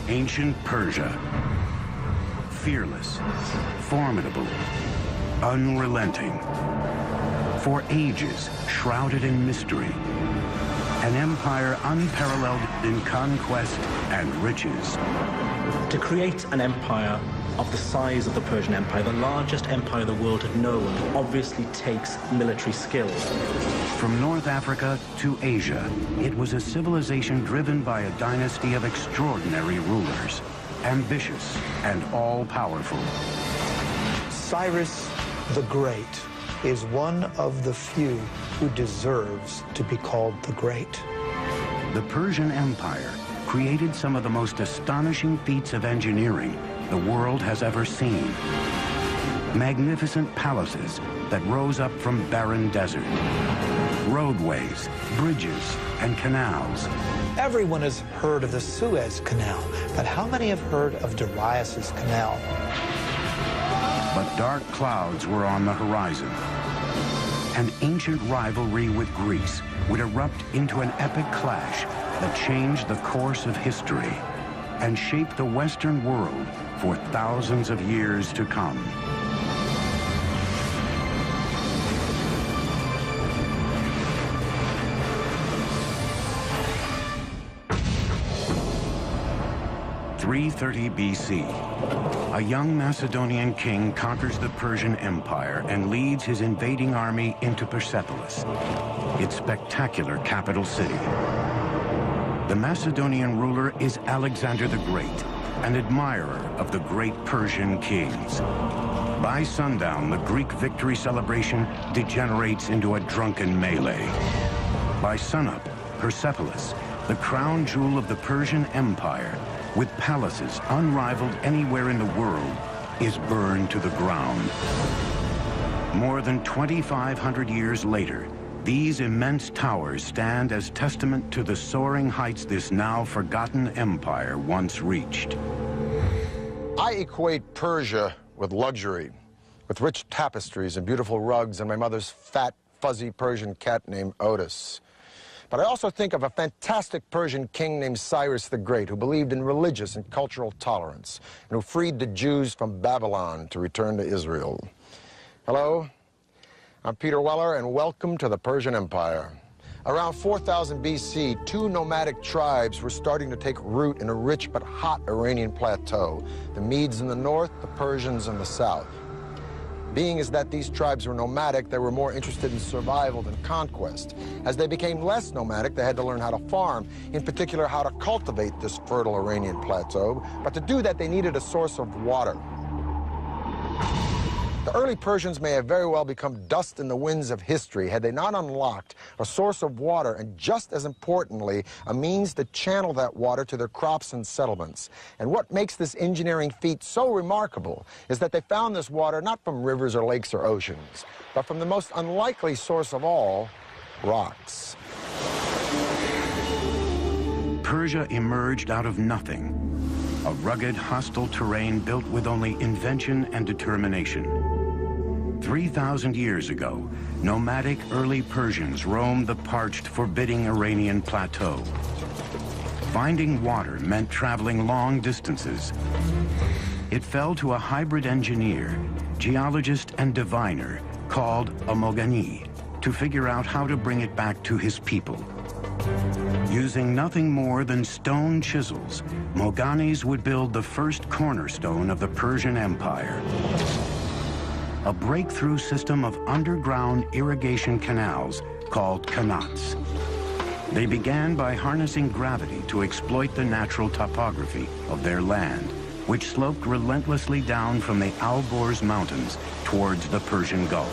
Ancient Persia. Fearless, formidable, unrelenting. For ages, shrouded in mystery. An empire unparalleled in conquest and riches. To create an empire of the size of the Persian Empire, the largest empire the world had known, obviously takes military skill. From North Africa to Asia, it was a civilization driven by a dynasty of extraordinary rulers, ambitious and all-powerful. Cyrus the Great is one of the few who deserves to be called the Great. The Persian Empire created some of the most astonishing feats of engineering the world has ever seen. Magnificent palaces that rose up from barren desert. Roadways, bridges, and canals. Everyone has heard of the Suez Canal, but how many have heard of Darius's Canal? But dark clouds were on the horizon. An ancient rivalry with Greece would erupt into an epic clash that changed the course of history and shaped the Western world for thousands of years to come. (330 BC). A young Macedonian king conquers the Persian Empire and leads his invading army into Persepolis, its spectacular capital city. The Macedonian ruler is Alexander the Great, an admirer of the great Persian kings. By sundown, the Greek victory celebration degenerates into a drunken melee. By sunup, Persepolis, the crown jewel of the Persian Empire, with palaces unrivaled anywhere in the world, is burned to the ground. More than 2,500 years later, these immense towers stand as testament to the soaring heights this now forgotten empire once reached. I equate Persia with luxury, with rich tapestries and beautiful rugs and my mother's fat, fuzzy Persian cat named Otis. But I also think of a fantastic Persian king named Cyrus the Great, who believed in religious and cultural tolerance, and who freed the Jews from Babylon to return to Israel. Hello, I'm Peter Weller, and welcome to the Persian Empire. Around 4000 BC, two nomadic tribes were starting to take root in a rich but hot Iranian plateau. The Medes in the north, the Persians in the south. Being as that these tribes were nomadic, they were more interested in survival than conquest. As they became less nomadic, they had to learn how to farm, in particular how to cultivate this fertile Iranian plateau. But to do that, they needed a source of water. The early Persians may have very well become dust in the winds of history had they not unlocked a source of water and, just as importantly, a means to channel that water to their crops and settlements. And what makes this engineering feat so remarkable is that they found this water not from rivers or lakes or oceans, but from the most unlikely source of all, rocks. Persia emerged out of nothing, a rugged, hostile terrain built with only invention and determination. 3,000 years ago, nomadic early Persians roamed the parched, forbidding Iranian plateau. Finding water meant traveling long distances. It fell to a hybrid engineer, geologist and diviner called a Mogani to figure out how to bring it back to his people. Using nothing more than stone chisels, Moganis would build the first cornerstone of the Persian Empire. A breakthrough system of underground irrigation canals called qanats. They began by harnessing gravity to exploit the natural topography of their land, which sloped relentlessly down from the Alborz Mountains towards the Persian Gulf.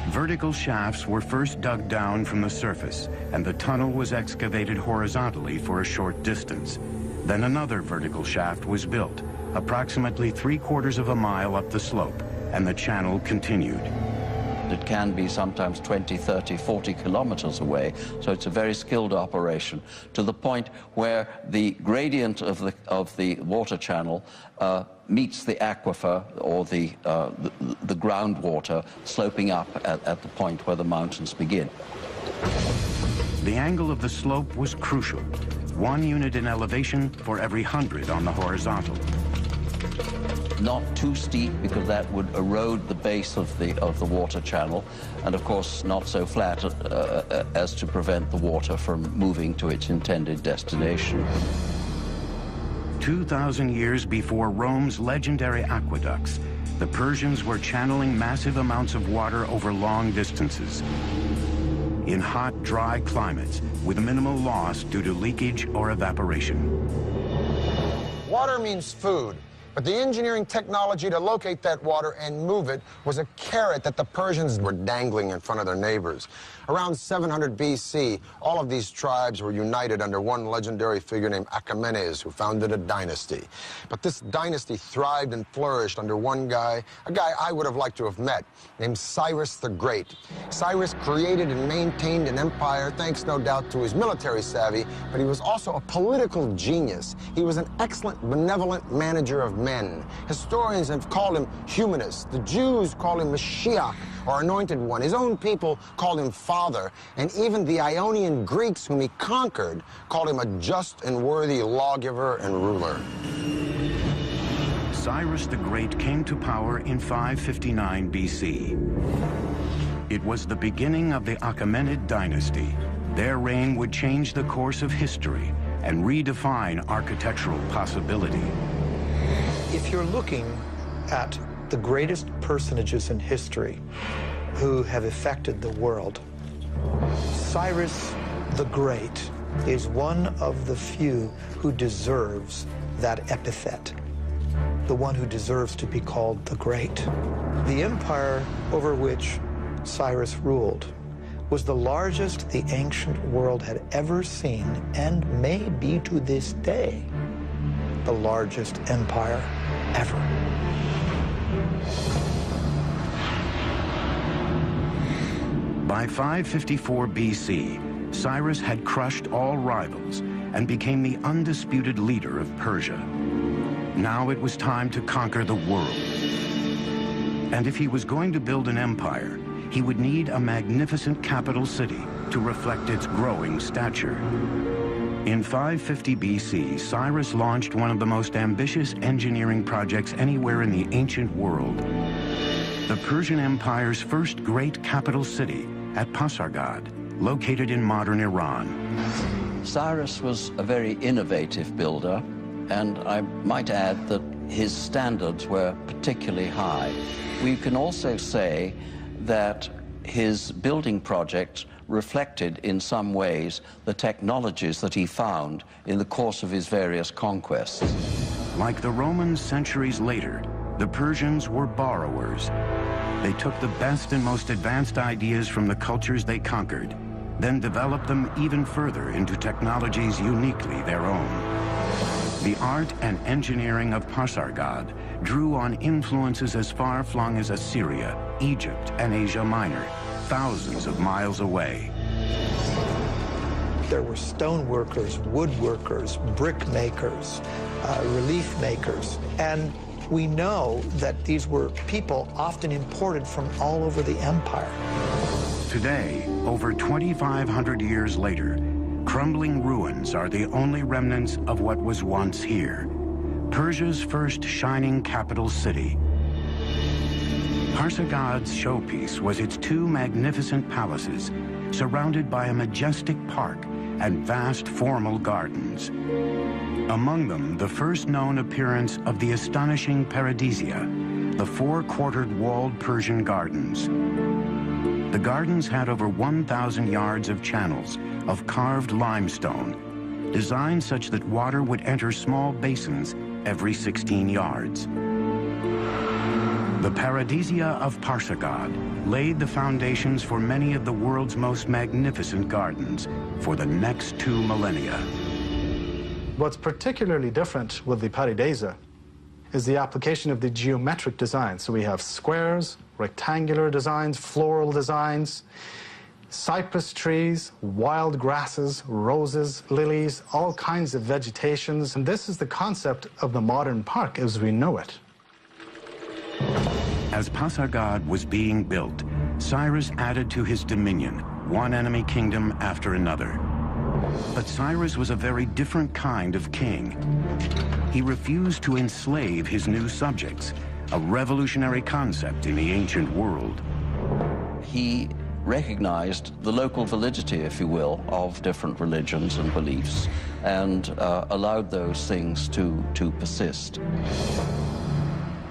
Vertical shafts were first dug down from the surface, and the tunnel was excavated horizontally for a short distance. Then another vertical shaft was built, approximately 3/4 of a mile up the slope, and the channel continued. It can be sometimes 20, 30, 40 kilometers away, so it's a very skilled operation, to the point where the gradient of the water channel meets the aquifer, or the groundwater, sloping up at the point where the mountains begin. The angle of the slope was crucial. 1 unit in elevation for every 100 on the horizontal. Not too steep, because that would erode the base of the water channel, and of course not so flat as to prevent the water from moving to its intended destination. 2,000 years before Rome's legendary aqueducts, the Persians were channeling massive amounts of water over long distances. In hot, dry climates, with minimal loss due to leakage or evaporation. Water means food. But the engineering technology to locate that water and move it was a carrot that the Persians were dangling in front of their neighbors. Around 700 BC, all of these tribes were united under one legendary figure named Achaemenes, who founded a dynasty. But this dynasty thrived and flourished under one guy, a guy I would have liked to have met, named Cyrus the Great. Cyrus created and maintained an empire thanks, no doubt, to his military savvy, but he was also a political genius. He was an excellent, benevolent manager of men. Historians have called him humanist. The Jews call him Mashiach, or Anointed One. His own people called him Father, and even the Ionian Greeks, whom he conquered, called him a just and worthy lawgiver and ruler. Cyrus the Great came to power in 559 BC. It was the beginning of the Achaemenid dynasty. Their reign would change the course of history and redefine architectural possibility. If you're looking at the greatest personages in history who have affected the world, Cyrus the Great is one of the few who deserves that epithet, the one who deserves to be called the Great. The empire over which Cyrus ruled was the largest the ancient world had ever seen, and may be to this day the largest empire ever. By 554 BC, Cyrus had crushed all rivals and became the undisputed leader of Persia. Now it was time to conquer the world. And if he was going to build an empire, he would need a magnificent capital city to reflect its growing stature. In 550 BC, Cyrus launched one of the most ambitious engineering projects anywhere in the ancient world. The Persian Empire's first great capital city at Pasargad, located in modern Iran. Cyrus was a very innovative builder, and I might add that his standards were particularly high. We can also say that his building project reflected in some ways the technologies that he found in the course of his various conquests. Like the Romans centuries later, the Persians were borrowers. They took the best and most advanced ideas from the cultures they conquered, then developed them even further into technologies uniquely their own. The art and engineering of Pasargad drew on influences as far-flung as Assyria, Egypt, and Asia Minor, thousands of miles away. There were stone workers, woodworkers, brick makers, relief makers, and we know that these were people often imported from all over the empire. Today, over 2,500 years later, crumbling ruins are the only remnants of what was once here, Persia's first shining capital city. Pasargad's showpiece was its two magnificent palaces, surrounded by a majestic park and vast formal gardens. Among them, the first known appearance of the astonishing Paradisia, the four-quartered walled Persian gardens. The gardens had over 1,000 yards of channels of carved limestone, designed such that water would enter small basins every 16 yards. The Paradisia of Pasargad laid the foundations for many of the world's most magnificent gardens for the next 2 millennia. What's particularly different with the Paradisia is the application of the geometric design. So we have squares, rectangular designs, floral designs, cypress trees, wild grasses, roses, lilies, all kinds of vegetations. And this is the concept of the modern park as we know it. As Pasargad was being built, Cyrus added to his dominion one enemy kingdom after another. But Cyrus was a very different kind of king. He refused to enslave his new subjects, a revolutionary concept in the ancient world. He recognized the local validity, if you will, of different religions and beliefs, and allowed those things to persist.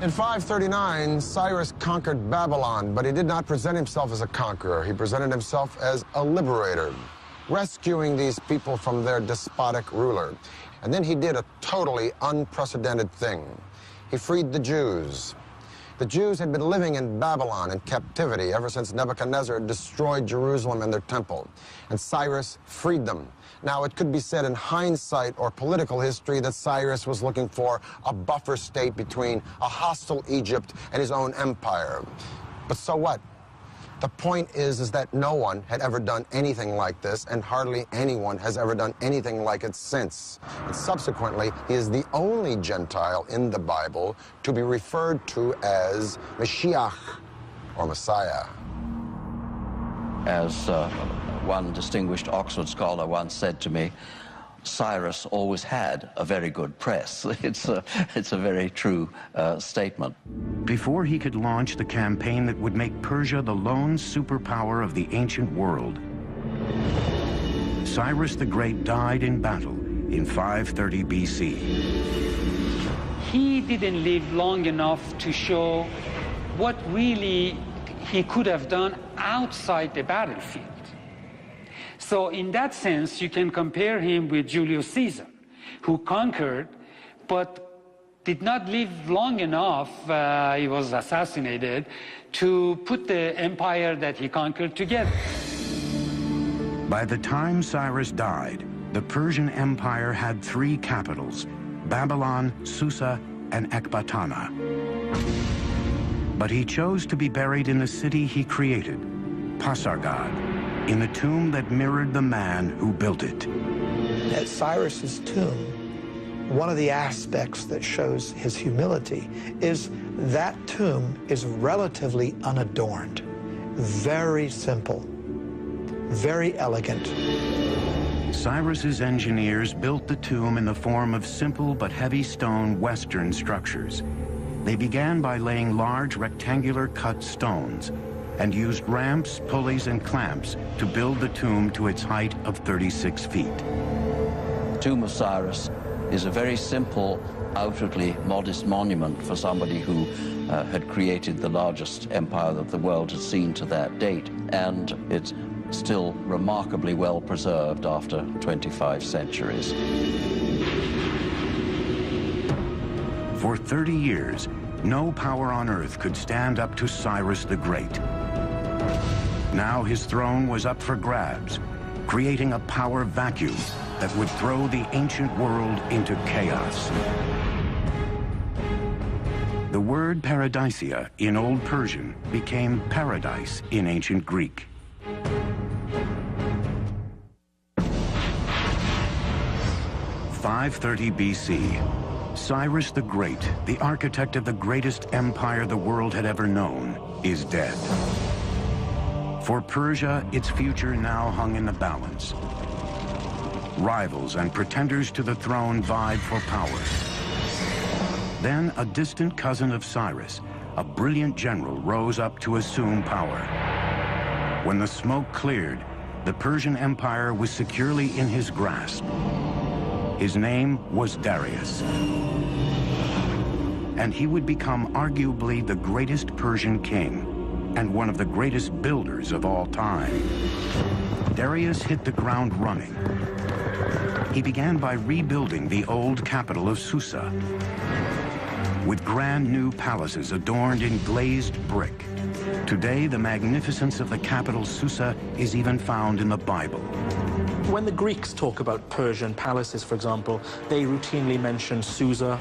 In 539, Cyrus conquered Babylon, but he did not present himself as a conqueror. He presented himself as a liberator, rescuing these people from their despotic ruler. And then he did a totally unprecedented thing. He freed the Jews. The Jews had been living in Babylon in captivity ever since Nebuchadnezzar destroyed Jerusalem and their temple, and Cyrus freed them. Now, it could be said in hindsight or political history that Cyrus was looking for a buffer state between a hostile Egypt and his own empire. But so what? The point is that no one had ever done anything like this, and hardly anyone has ever done anything like it since. And subsequently, he is the only Gentile in the Bible to be referred to as Mashiach, or Messiah. As one distinguished Oxford scholar once said to me, Cyrus always had a very good press. It's a very true statement. Before he could launch the campaign that would make Persia the lone superpower of the ancient world, Cyrus the Great died in battle in 530 BC. He didn't live long enough to show what really he could have done outside the battlefield. So in that sense, you can compare him with Julius Caesar, who conquered, but did not live long enough, he was assassinated, to put the empire that he conquered together. By the time Cyrus died, the Persian Empire had 3 capitals: Babylon, Susa, and Ecbatana. But he chose to be buried in the city he created, Pasargad, in the tomb that mirrored the man who built it. At Cyrus's tomb, one of the aspects that shows his humility is that tomb is relatively unadorned, very simple, very elegant. Cyrus's engineers built the tomb in the form of simple but heavy stone Western structures. They began by laying large rectangular cut stones and used ramps, pulleys, and clamps to build the tomb to its height of 36 feet. The tomb of Cyrus is a very simple, outwardly modest monument for somebody who had created the largest empire that the world had seen to that date, and it's still remarkably well preserved after 25 centuries. For 30 years, no power on earth could stand up to Cyrus the Great. Now his throne was up for grabs, creating a power vacuum that would throw the ancient world into chaos. The word paradisia in Old Persian became paradise in ancient Greek. (530 BC). Cyrus the Great, the architect of the greatest empire the world had ever known, is dead. For Persia, its future now hung in the balance. Rivals and pretenders to the throne vied for power. Then a distant cousin of Cyrus, a brilliant general, rose up to assume power. When the smoke cleared, the Persian Empire was securely in his grasp. His name was Darius. And he would become arguably the greatest Persian king and one of the greatest builders of all time. Darius hit the ground running. He began by rebuilding the old capital of Susa with grand new palaces adorned in glazed brick. Today, the magnificence of the capital Susa is even found in the Bible. When the Greeks talk about Persian palaces, for example, they routinely mention Susa.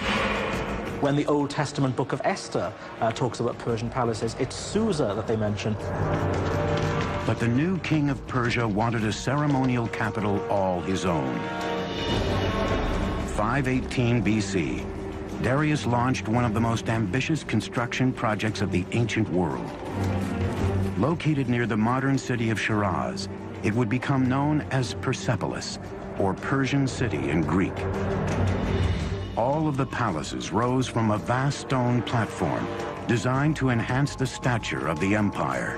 When the Old Testament book of Esther talks about Persian palaces, it's Susa that they mention. But the new king of Persia wanted a ceremonial capital all his own. 518 BC, Darius launched one of the most ambitious construction projects of the ancient world. Located near the modern city of Shiraz, it would become known as Persepolis, or Persian city in Greek. All of the palaces rose from a vast stone platform designed to enhance the stature of the empire.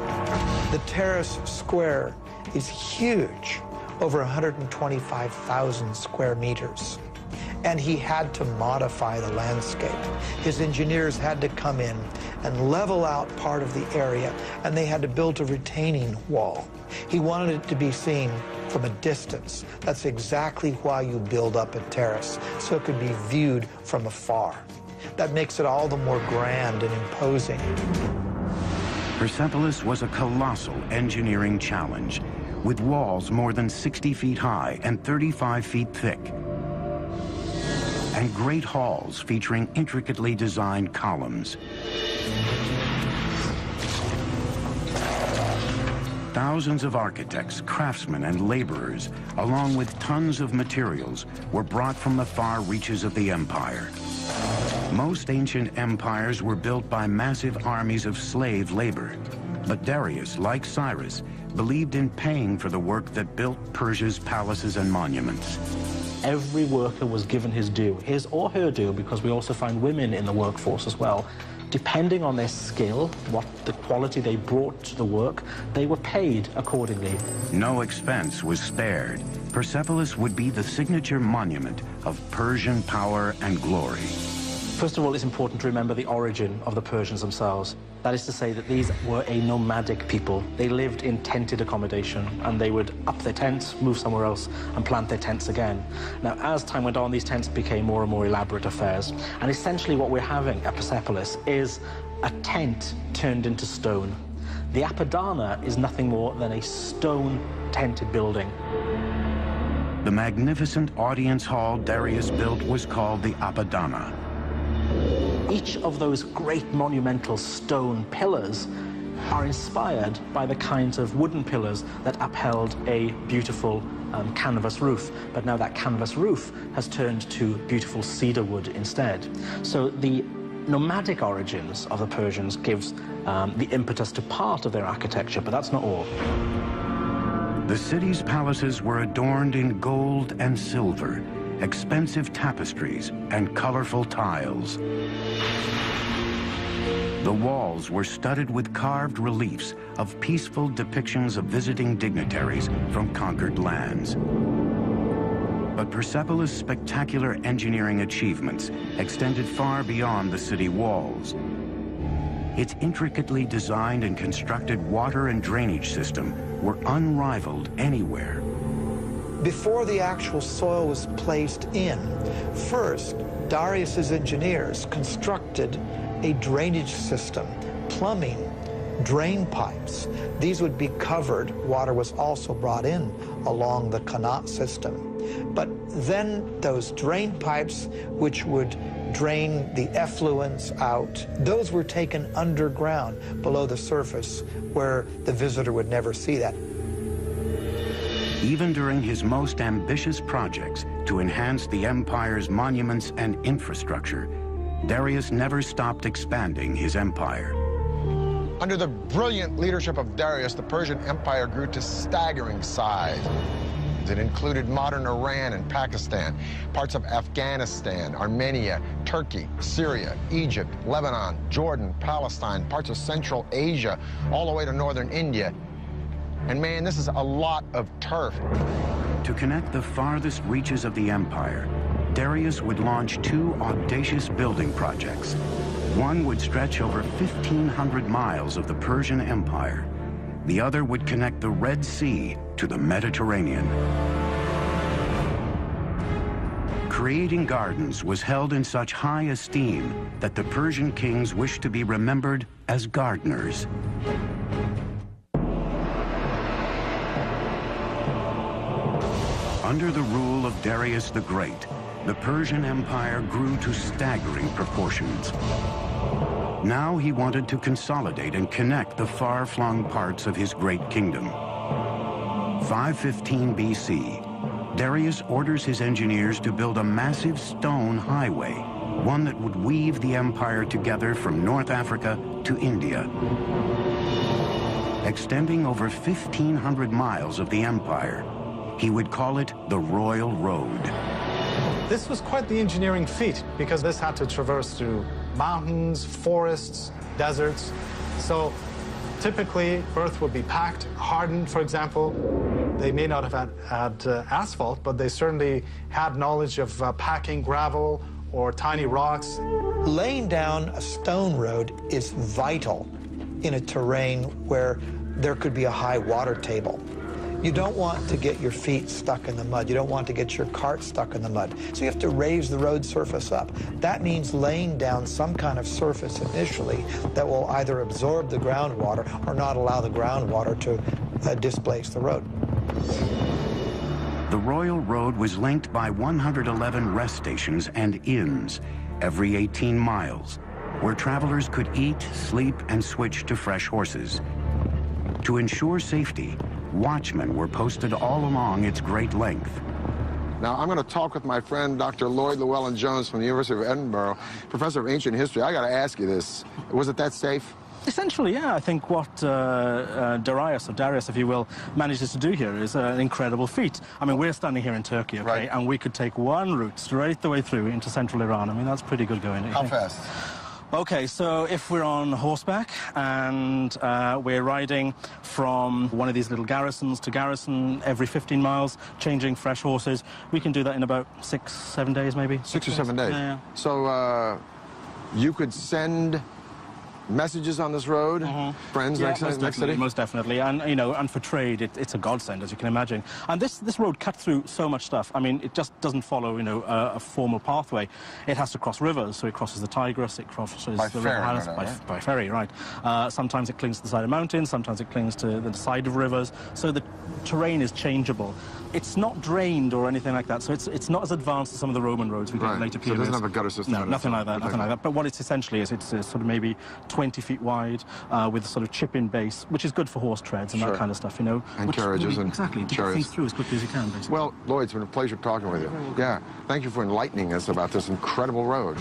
The terrace square is huge, over 125,000 square meters. And he had to modify the landscape. His engineers had to come in and level out part of the area, and they had to build a retaining wall. He wanted it to be seen from a distance. That's exactly why you build up a terrace, so it could be viewed from afar. That makes it all the more grand and imposing. Persepolis was a colossal engineering challenge, with walls more than 60 feet high and 35 feet thick, and great halls featuring intricately designed columns. Thousands of architects, craftsmen, and laborers, along with tons of materials, were brought from the far reaches of the empire. Most ancient empires were built by massive armies of slave labor. But Darius, like Cyrus, believed in paying for the work that built Persia's palaces and monuments. Every worker was given his due, his or her due, because we also find women in the workforce as well. Depending on their skill, what the quality they brought to the work, they were paid accordingly. No expense was spared. Persepolis would be the signature monument of Persian power and glory. First of all, it's important to remember the origin of the Persians themselves. That is to say that these were a nomadic people. They lived in tented accommodation, and they would up their tents, move somewhere else, and plant their tents again. Now, as time went on, these tents became more and more elaborate affairs. And essentially what we're having at Persepolis is a tent turned into stone. The Apadana is nothing more than a stone-tented building. The magnificent audience hall Darius built was called the Apadana. Each of those great monumental stone pillars are inspired by the kinds of wooden pillars that upheld a beautiful canvas roof. But now that canvas roof has turned to beautiful cedar wood instead. So the nomadic origins of the Persians gives the impetus to part of their architecture, but that's not all. The city's palaces were adorned in gold and silver, expensive tapestries, and colorful tiles. The walls were studded with carved reliefs of peaceful depictions of visiting dignitaries from conquered lands. But Persepolis' spectacular engineering achievements extended far beyond the city walls. Its intricately designed and constructed water and drainage system were unrivaled anywhere. Before the actual soil was placed in, first, Darius's engineers constructed a drainage system, plumbing, drain pipes. These would be covered. Water was also brought in along the Qanat system. But then those drain pipes, which would drain the effluents out, those were taken underground below the surface where the visitor would never see that. Even during his most ambitious projects to enhance the empire's monuments and infrastructure, Darius never stopped expanding his empire. Under the brilliant leadership of Darius, the Persian Empire grew to staggering size. It included modern Iran and Pakistan, parts of Afghanistan, Armenia, Turkey, Syria, Egypt, Lebanon, Jordan, Palestine, parts of Central Asia, all the way to northern India. And man, this is a lot of turf. To connect the farthest reaches of the empire, Darius would launch two audacious building projects. One would stretch over 1,500 miles of the Persian Empire. The other would connect the Red Sea to the Mediterranean. Creating gardens was held in such high esteem that the Persian kings wished to be remembered as gardeners. Under the rule of Darius the Great, the Persian Empire grew to staggering proportions. Now he wanted to consolidate and connect the far-flung parts of his great kingdom. 515 BC, Darius orders his engineers to build a massive stone highway, one that would weave the empire together from North Africa to India. extending over 1,500 miles of the empire. He would call it the Royal Road. This was quite the engineering feat because this had to traverse through mountains, forests, deserts. So typically, earth would be packed, hardened, for example. They may not have had asphalt, but they certainly had knowledge of packing gravel or tiny rocks. Laying down a stone road is vital in a terrain where there could be a high water table. You don't want to get your feet stuck in the mud. You don't want to get your cart stuck in the mud. So you have to raise the road surface up. That means laying down some kind of surface initially that will either absorb the groundwater or not allow the groundwater to displace the road. The Royal Road was linked by 111 rest stations and inns every 18 miles, where travelers could eat, sleep, and switch to fresh horses. To ensure safety, watchmen were posted all along its great length. Now, I'm going to talk with my friend, Dr. Lloyd Llewellyn-Jones from the University of Edinburgh, professor of ancient history. I got to ask you this. Was it that safe? Essentially, yeah. I think what Darius, if you will, manages to do here is an incredible feat. I mean, we're standing here in Turkey, okay, right, and we could take one route straight the way through into central Iran. I mean, that's pretty good going. How fast? Okay, so if we're on horseback and we're riding from one of these little garrisons to garrison every 15 miles, changing fresh horses, we can do that in about 6-7 days, maybe. 6 or 7 days? Yeah. So you could send messages on this road, friends, next city? Most definitely, and you know, and for trade, it's a godsend, as you can imagine. And this road cut through so much stuff. I mean, it just doesn't follow, you know, a formal pathway. It has to cross rivers, so it crosses the Tigris, it crosses by the ferry, river right? by ferry, right? Sometimes it clings to the side of mountains, sometimes it clings to the side of rivers. So the terrain is changeable. It's not drained or anything like that, so it's not as advanced as some of the Roman roads we get in later periods. So it doesn't have a gutter system? No, nothing like that, nothing like that. But what it essentially is, it's sort of maybe 20 feet wide with a sort of chip-in base, which is good for horse treads and that kind of stuff, you know. And carriages and exactly, to get things through as quickly as you can, basically. Well, Lloyd, it's been a pleasure talking with you. Yeah, thank you for enlightening us about this incredible road.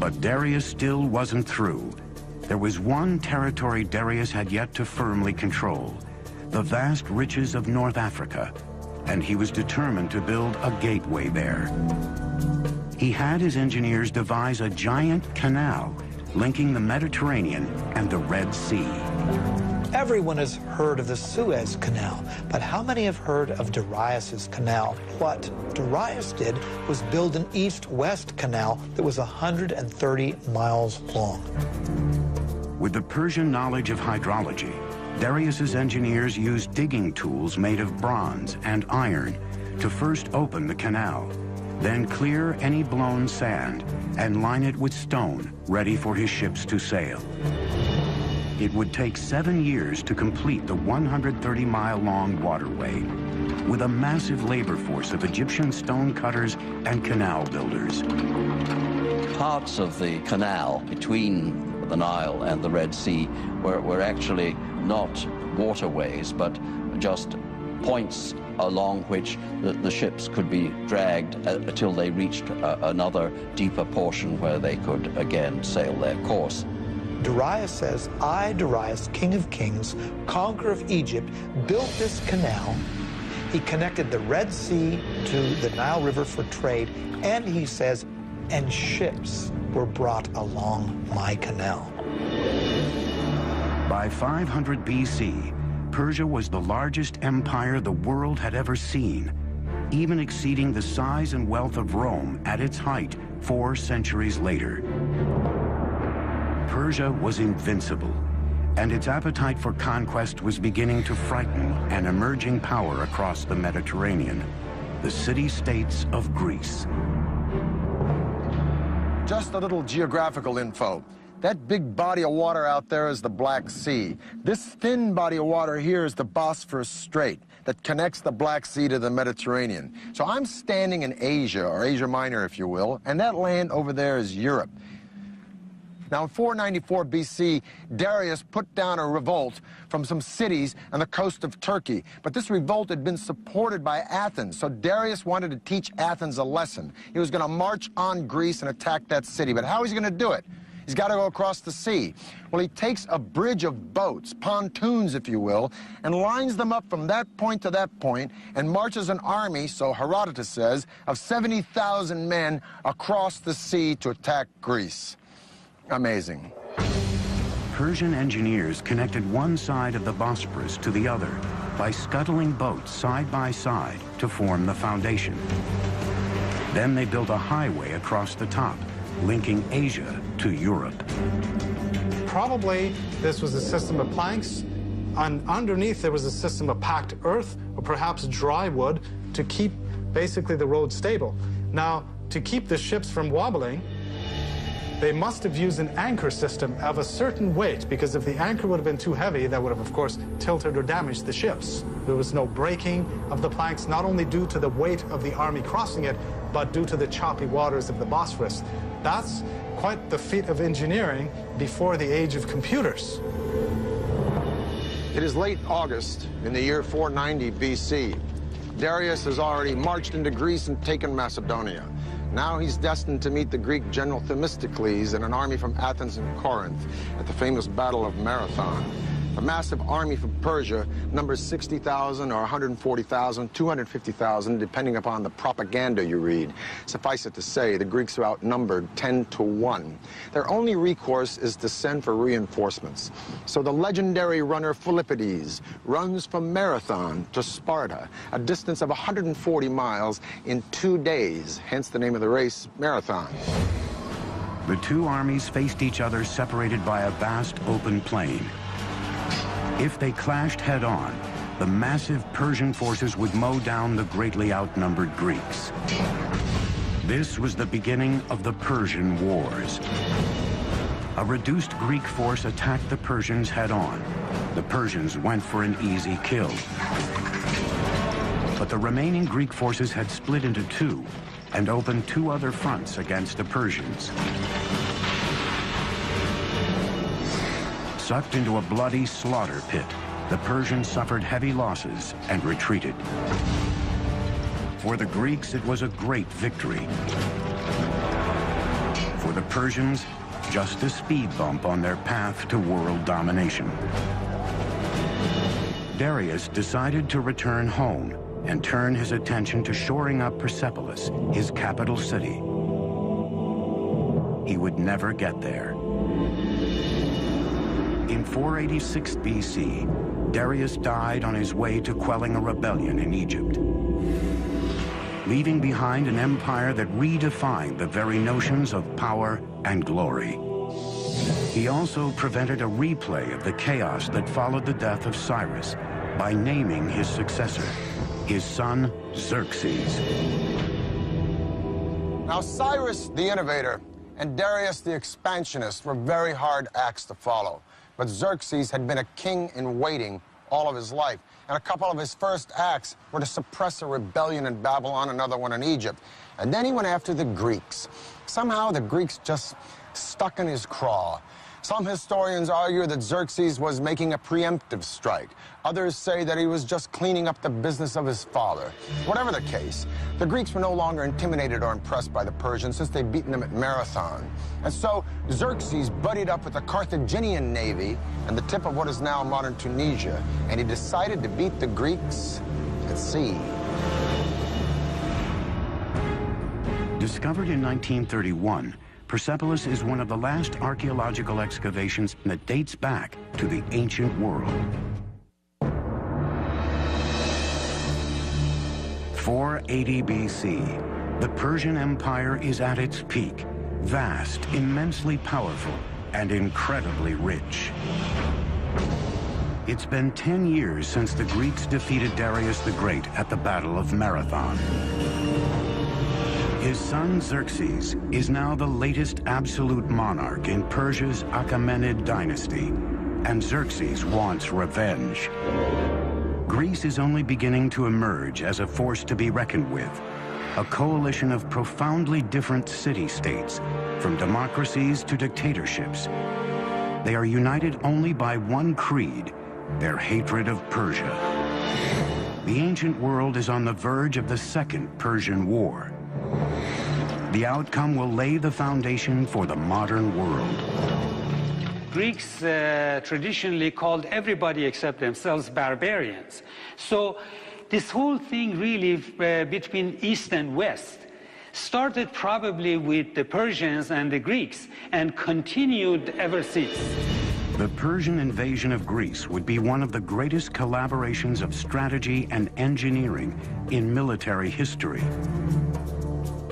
But Darius still wasn't through. There was one territory Darius had yet to firmly control, the vast riches of North Africa, and he was determined to build a gateway there. He had his engineers devise a giant canal linking the Mediterranean and the Red Sea. Everyone has heard of the Suez Canal, but how many have heard of Darius's canal? What Darius did was build an east-west canal that was 130 miles long. With the Persian knowledge of hydrology, Darius's engineers used digging tools made of bronze and iron to first open the canal, then clear any blown sand and line it with stone ready for his ships to sail. It would take 7 years to complete the 130-mile-long waterway, with a massive labor force of Egyptian stone cutters and canal builders. Parts of the canal between the Nile and the Red Sea were actually not waterways, but just points along which the ships could be dragged until they reached another deeper portion where they could again sail their course. Darius says, I, Darius, king of kings, conqueror of Egypt, built this canal. He connected the Red Sea to the Nile River for trade, and he says, and ships were brought along my canal. By 500 BC, Persia was the largest empire the world had ever seen, even exceeding the size and wealth of Rome at its height 4 centuries later. Persia was invincible, and its appetite for conquest was beginning to frighten an emerging power across the Mediterranean, the city-states of Greece. Just a little geographical info. That big body of water out there is the Black Sea. This thin body of water here is the Bosphorus Strait that connects the Black Sea to the Mediterranean. So I'm standing in Asia, or Asia Minor, if you will, and that land over there is Europe. Now, in 494 BC, Darius put down a revolt from some cities on the coast of Turkey. But this revolt had been supported by Athens, so Darius wanted to teach Athens a lesson. He was going to march on Greece and attack that city. But how is he going to do it? He's got to go across the sea. Well, he takes a bridge of boats, pontoons, if you will, and lines them up from that point to that point and marches an army, so Herodotus says, of 70,000 men across the sea to attack Greece. Amazing. Persian engineers connected one side of the Bosporus to the other by scuttling boats side by side to form the foundation. Then they built a highway across the top, linking Asia to Europe. Probably this was a system of planks, and underneath there was a system of packed earth or perhaps dry wood to keep basically the road stable. Now, to keep the ships from wobbling, they must have used an anchor system of a certain weight, because if the anchor would have been too heavy, that would have, of course, tilted or damaged the ships. There was no breaking of the planks, not only due to the weight of the army crossing it, but due to the choppy waters of the Bosphorus. That's quite the feat of engineering before the age of computers. It is late August in the year 490 BC. Darius has already marched into Greece and taken Macedonia. Now he's destined to meet the Greek general Themistocles and an army from Athens and Corinth at the famous Battle of Marathon. The massive army from Persia numbers 60,000 or 140,000, 250,000, depending upon the propaganda you read. Suffice it to say, the Greeks are outnumbered 10 to 1. Their only recourse is to send for reinforcements. So the legendary runner Philippides runs from Marathon to Sparta, a distance of 140 miles in 2 days, hence the name of the race, Marathon. The two armies faced each other separated by a vast open plain. If they clashed head-on, the massive Persian forces would mow down the greatly outnumbered Greeks. This was the beginning of the Persian Wars. A reduced Greek force attacked the Persians head-on. The Persians went for an easy kill. But the remaining Greek forces had split into two and opened two other fronts against the Persians. Sucked into a bloody slaughter pit, the Persians suffered heavy losses and retreated. For the Greeks, it was a great victory. For the Persians, just a speed bump on their path to world domination. Darius decided to return home and turn his attention to shoring up Persepolis, his capital city. He would never get there. In 486 BC, Darius died on his way to quelling a rebellion in Egypt, leaving behind an empire that redefined the very notions of power and glory. He also prevented a replay of the chaos that followed the death of Cyrus by naming his successor, his son Xerxes. Now, Cyrus the innovator and Darius the expansionist were very hard acts to follow. But Xerxes had been a king in waiting all of his life, and a couple of his first acts were to suppress a rebellion in Babylon, another one in Egypt. And then he went after the Greeks. Somehow the Greeks just stuck in his craw. Some historians argue that Xerxes was making a preemptive strike. Others say that he was just cleaning up the business of his father. Whatever the case, the Greeks were no longer intimidated or impressed by the Persians since they'd beaten them at Marathon. And so Xerxes buddied up with the Carthaginian navy and the tip of what is now modern Tunisia, and he decided to beat the Greeks at sea. Discovered in 1931, Persepolis is one of the last archaeological excavations that dates back to the ancient world. 480 BC, the Persian Empire is at its peak, vast, immensely powerful, and incredibly rich. It's been 10 years since the Greeks defeated Darius the Great at the Battle of Marathon. His son Xerxes is now the latest absolute monarch in Persia's Achaemenid dynasty, and Xerxes wants revenge. Greece is only beginning to emerge as a force to be reckoned with, a coalition of profoundly different city-states, from democracies to dictatorships. They are united only by one creed, their hatred of Persia. The ancient world is on the verge of the Second Persian War. The outcome will lay the foundation for the modern world. Greeks traditionally called everybody except themselves barbarians. So this whole thing really between East and West started probably with the Persians and the Greeks and continued ever since. The Persian invasion of Greece would be one of the greatest collaborations of strategy and engineering in military history.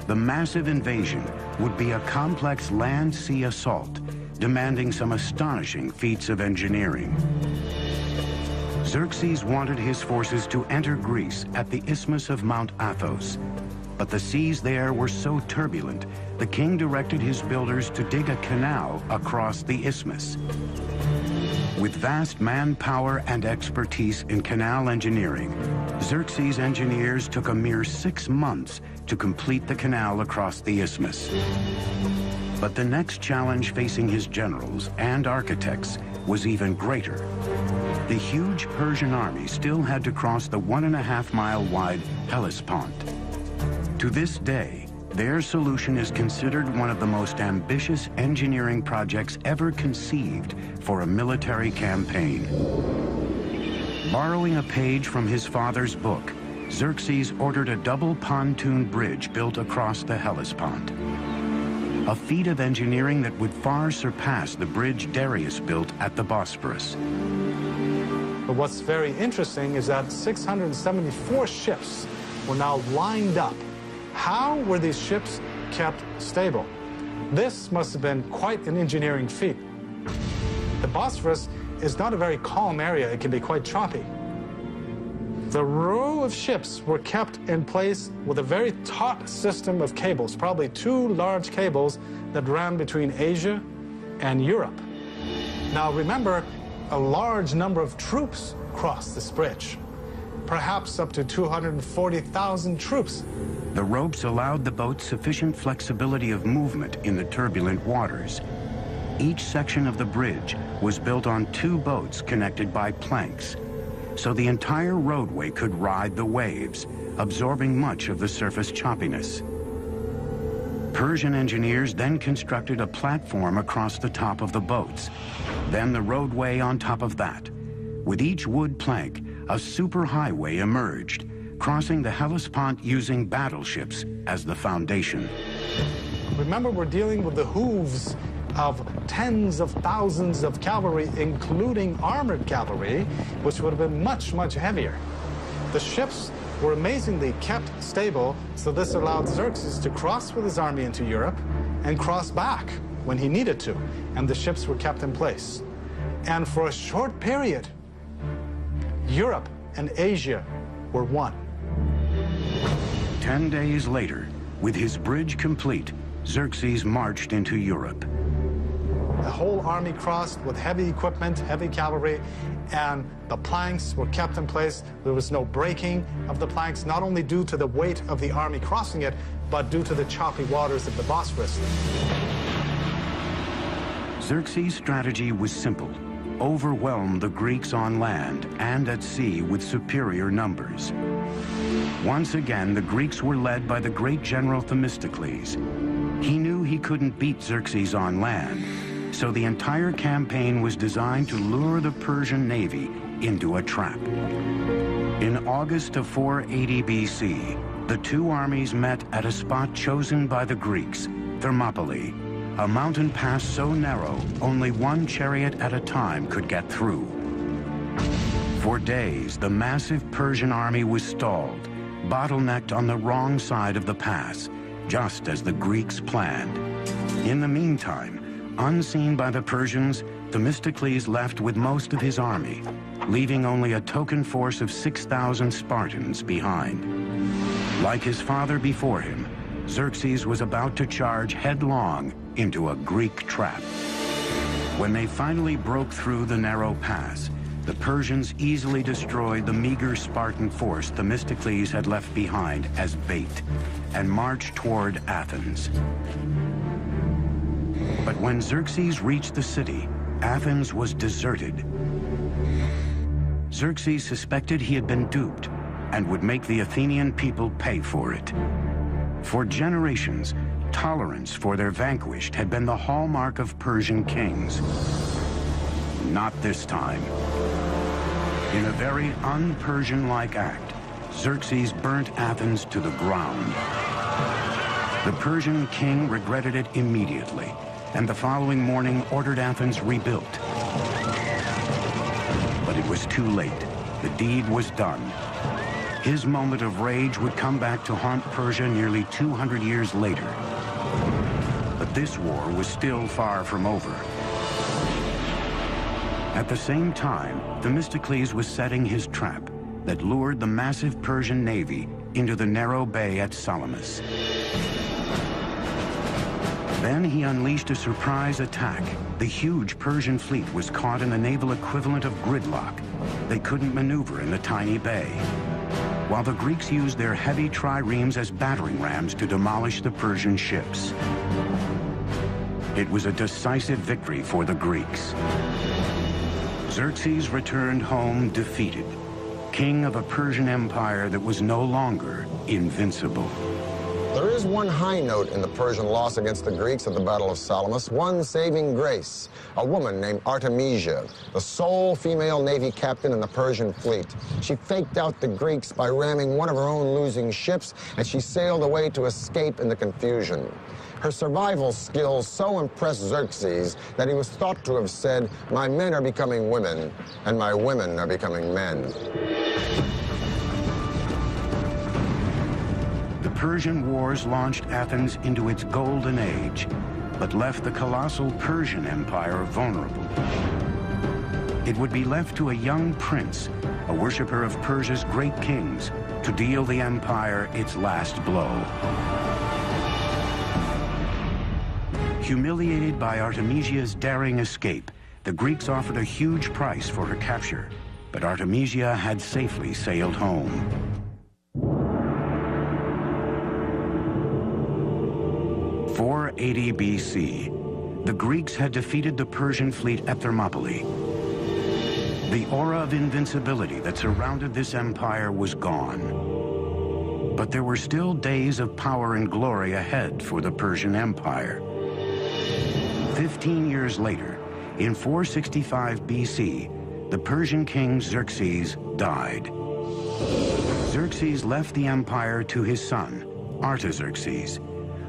The massive invasion would be a complex land-sea assault, demanding some astonishing feats of engineering. Xerxes wanted his forces to enter Greece at the isthmus of Mount Athos, but the seas there were so turbulent, the king directed his builders to dig a canal across the isthmus. With vast manpower and expertise in canal engineering, Xerxes' engineers took a mere 6 months to complete the canal across the isthmus. But the next challenge facing his generals and architects was even greater. The huge Persian army still had to cross the 1.5-mile wide Hellespont. To this day, their solution is considered one of the most ambitious engineering projects ever conceived for a military campaign. Borrowing a page from his father's book, Xerxes ordered a double pontoon bridge built across the Hellespont. A feat of engineering that would far surpass the bridge Darius built at the Bosphorus. But what's very interesting is that 674 ships were now lined up. How were these ships kept stable? This must have been quite an engineering feat. The Bosphorus is not a very calm area. It can be quite choppy. The row of ships were kept in place with a very taut system of cables, probably 2 large cables that ran between Asia and Europe. Now remember, a large number of troops crossed this bridge, perhaps up to 240,000 troops. The ropes allowed the boat sufficient flexibility of movement in the turbulent waters. Each section of the bridge was built on 2 boats connected by planks, so the entire roadway could ride the waves, absorbing much of the surface choppiness. Persian engineers then constructed a platform across the top of the boats, then the roadway on top of that. With each wood plank, a superhighway emerged, crossing the Hellespont using battleships as the foundation. Remember, we're dealing with the hooves of tens of thousands of cavalry, including armored cavalry, which would have been much, much heavier. The ships were amazingly kept stable, so this allowed Xerxes to cross with his army into Europe and cross back when he needed to, and the ships were kept in place. And for a short period, Europe and Asia were one. 10 days later, with his bridge complete, Xerxes marched into Europe. The whole army crossed with heavy equipment, heavy cavalry, and the planks were kept in place. There was no breaking of the planks, not only due to the weight of the army crossing it, but due to the choppy waters of the Bosphorus. Xerxes' strategy was simple: overwhelm the Greeks on land and at sea with superior numbers. Once again, the Greeks were led by the great general Themistocles. He knew he couldn't beat Xerxes on land, so the entire campaign was designed to lure the Persian navy into a trap. In August of 480 BC, the 2 armies met at a spot chosen by the Greeks, Thermopylae, a mountain pass so narrow only 1 chariot at a time could get through. For days, the massive Persian army was stalled, bottlenecked on the wrong side of the pass, just as the Greeks planned. In the meantime, unseen by the Persians, Themistocles left with most of his army, leaving only a token force of 6,000 Spartans behind. Like his father before him, Xerxes was about to charge headlong into a Greek trap. When they finally broke through the narrow pass, the Persians easily destroyed the meager Spartan force Themistocles had left behind as bait and marched toward Athens. But when Xerxes reached the city, Athens was deserted. Xerxes suspected he had been duped and would make the Athenian people pay for it. For generations, tolerance for their vanquished had been the hallmark of Persian kings. Not this time. In a very un-Persian-like act, Xerxes burnt Athens to the ground. The Persian king regretted it immediately, and the following morning ordered Athens rebuilt. But it was too late. The deed was done. His moment of rage would come back to haunt Persia nearly 200 years later. But this war was still far from over. At the same time, Themistocles was setting his trap that lured the massive Persian navy into the narrow bay at Salamis. Then he unleashed a surprise attack. The huge Persian fleet was caught in the naval equivalent of gridlock. They couldn't maneuver in the tiny bay, while the Greeks used their heavy triremes as battering rams to demolish the Persian ships. It was a decisive victory for the Greeks. Xerxes returned home defeated, king of a Persian empire that was no longer invincible. There is one high note in the Persian loss against the Greeks at the Battle of Salamis, one saving grace, a woman named Artemisia, the sole female Navy captain in the Persian fleet. She faked out the Greeks by ramming one of her own losing ships, and she sailed away to escape in the confusion. Her survival skills so impressed Xerxes that he was thought to have said, "My men are becoming women, and my women are becoming men." The Persian wars launched Athens into its golden age, but left the colossal Persian Empire vulnerable. It would be left to a young prince, a worshiper of Persia's great kings, to deal the empire its last blow. Humiliated by Artemisia's daring escape, the Greeks offered a huge price for her capture, but Artemisia had safely sailed home. 480 BC, the Greeks had defeated the Persian fleet at Thermopylae. The aura of invincibility that surrounded this empire was gone. But there were still days of power and glory ahead for the Persian Empire. 15 years later, in 465 BC, the Persian king Xerxes died. Xerxes left the empire to his son, Artaxerxes,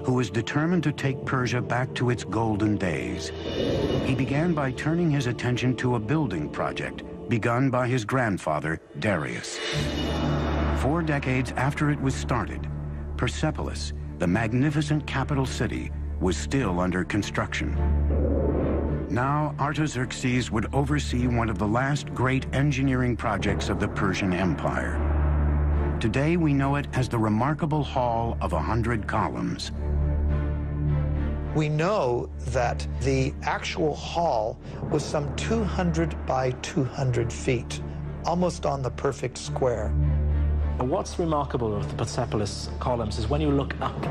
who was determined to take Persia back to its golden days. He began by turning his attention to a building project begun by his grandfather, Darius. 4 decades after it was started, Persepolis, the magnificent capital city, was still under construction. Now, Artaxerxes would oversee one of the last great engineering projects of the Persian Empire. Today, we know it as the remarkable Hall of 100 Columns. We know that the actual hall was some 200 by 200 feet, almost on the perfect square. What's remarkable with the Persepolis columns is when you look up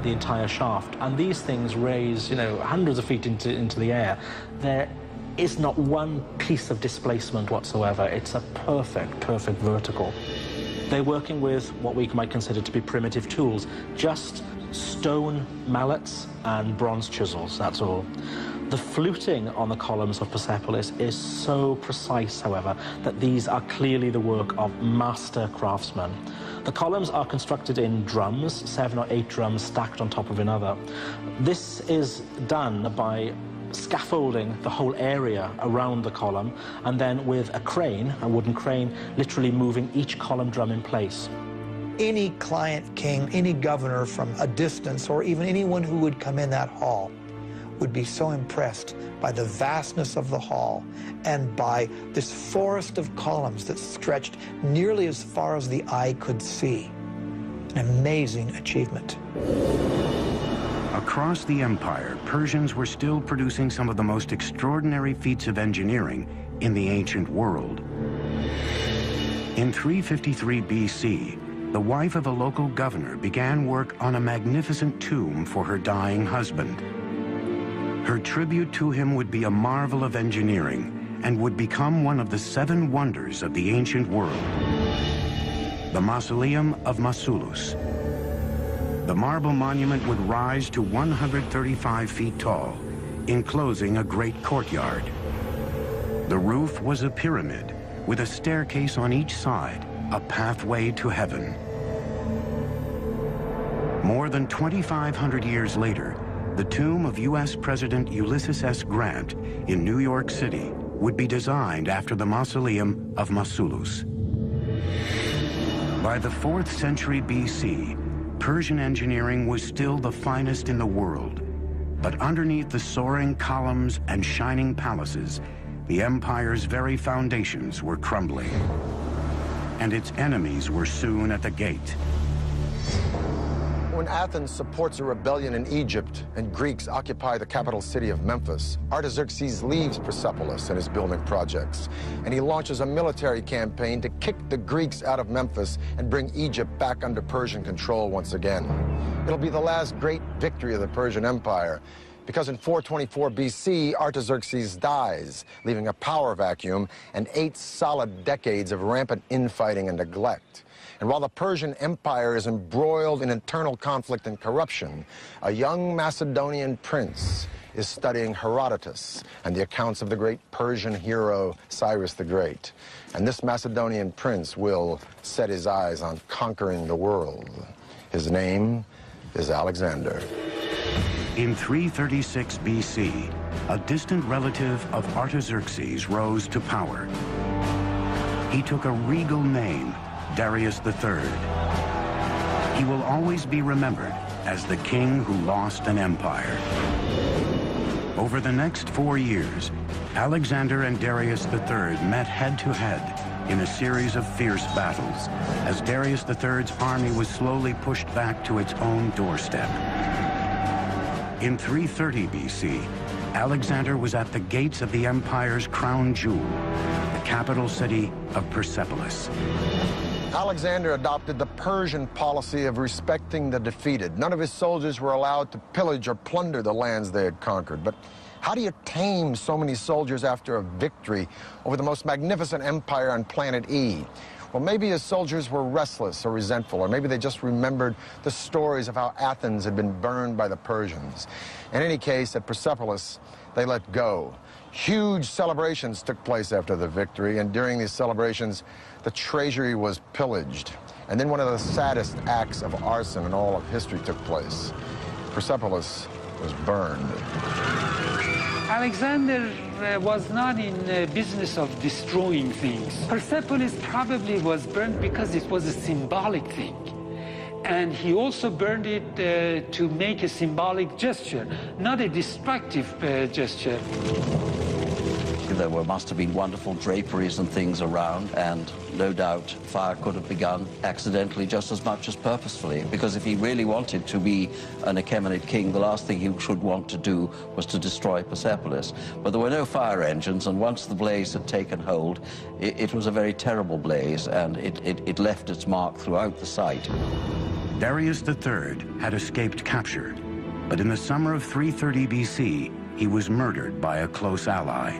the entire shaft, and these things raise, hundreds of feet into the air, there is not one piece of displacement whatsoever. It's a perfect vertical. They're working with what we might consider to be primitive tools, just stone mallets and bronze chisels, that's all. The fluting on the columns of Persepolis is so precise, however, that these are clearly the work of master craftsmen. The columns are constructed in drums, 7 or 8 drums stacked on top of another. This is done by scaffolding the whole area around the column, and then with a crane, a wooden crane, literally moving each column drum in place. Any client king, any governor from a distance, or even anyone who would come in that hall would be so impressed by the vastness of the hall and by this forest of columns that stretched nearly as far as the eye could see. An amazing achievement. Across the empire, Persians were still producing some of the most extraordinary feats of engineering in the ancient world. In 353 BC, the wife of a local governor began work on a magnificent tomb for her dying husband. Her tribute to him would be a marvel of engineering and would become one of the 7 wonders of the ancient world, the Mausoleum of Mausolus. The marble monument would rise to 135 feet tall, enclosing a great courtyard. The roof was a pyramid with a staircase on each side, a pathway to heaven. More than 2,500 years later, the tomb of U.S. President Ulysses S. Grant in New York City would be designed after the mausoleum of Mausolus. By the 4th century B.C., Persian engineering was still the finest in the world. But underneath the soaring columns and shining palaces, the empire's very foundations were crumbling. And its enemies were soon at the gate. When Athens supports a rebellion in Egypt and Greeks occupy the capital city of Memphis, Artaxerxes leaves Persepolis and his building projects, and he launches a military campaign to kick the Greeks out of Memphis and bring Egypt back under Persian control once again. It'll be the last great victory of the Persian Empire, because in 424 BC, Artaxerxes dies, leaving a power vacuum and 8 solid decades of rampant infighting and neglect. And while the Persian Empire is embroiled in internal conflict and corruption, a young Macedonian prince is studying Herodotus and the accounts of the great Persian hero Cyrus the Great. And this Macedonian prince will set his eyes on conquering the world. His name is Alexander. In 336 BC, a distant relative of Artaxerxes rose to power. He took a regal name, Darius III. He will always be remembered as the king who lost an empire. Over the next 4 years, Alexander and Darius III met head-to-head in a series of fierce battles, as Darius III's army was slowly pushed back to its own doorstep. In 330 BC, Alexander was at the gates of the empire's crown jewel, the capital city of Persepolis. Alexander adopted the Persian policy of respecting the defeated. None of his soldiers were allowed to pillage or plunder the lands they had conquered. But how do you tame so many soldiers after a victory over the most magnificent empire on planet E? Well, maybe his soldiers were restless or resentful, or maybe they just remembered the stories of how Athens had been burned by the Persians. In any case, at Persepolis, they let go. Huge celebrations took place after the victory, and during these celebrations, the treasury was pillaged. And then one of the saddest acts of arson in all of history took place. Persepolis was burned. Alexander was not in the business of destroying things. Persepolis probably was burned because it was a symbolic thing. And he also burned it to make a symbolic gesture, not a destructive gesture. There must have been wonderful draperies and things around, and no doubt fire could have begun accidentally just as much as purposefully, because if he really wanted to be an Achaemenid king, the last thing he should want to do was to destroy Persepolis. But there were no fire engines, and once the blaze had taken hold, it was a very terrible blaze, and it left its mark throughout the site. Darius III had escaped capture, but in the summer of 330 BC, he was murdered by a close ally.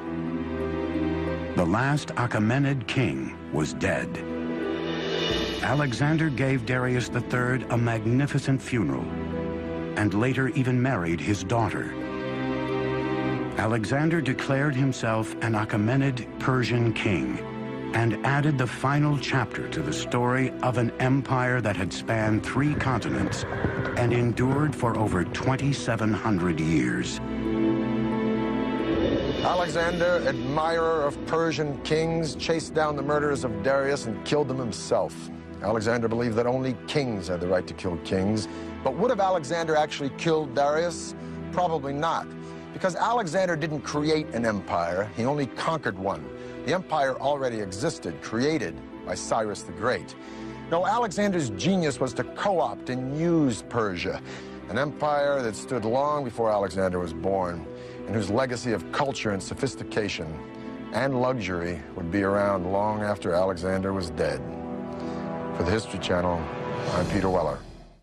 The last Achaemenid king was dead. Alexander gave Darius III a magnificent funeral, and later even married his daughter. Alexander declared himself an Achaemenid Persian king, and added the final chapter to the story of an empire that had spanned 3 continents and endured for over 2,700 years. Alexander, admirer of Persian kings, chased down the murderers of Darius and killed them himself. Alexander believed that only kings had the right to kill kings. But would have Alexander actually killed Darius? Probably not, because Alexander didn't create an empire, he only conquered one. The empire already existed, created by Cyrus the Great. No, Alexander's genius was to co-opt and use Persia, an empire that stood long before Alexander was born, and whose legacy of culture and sophistication and luxury would be around long after Alexander was dead. For the History Channel, I'm Peter Weller.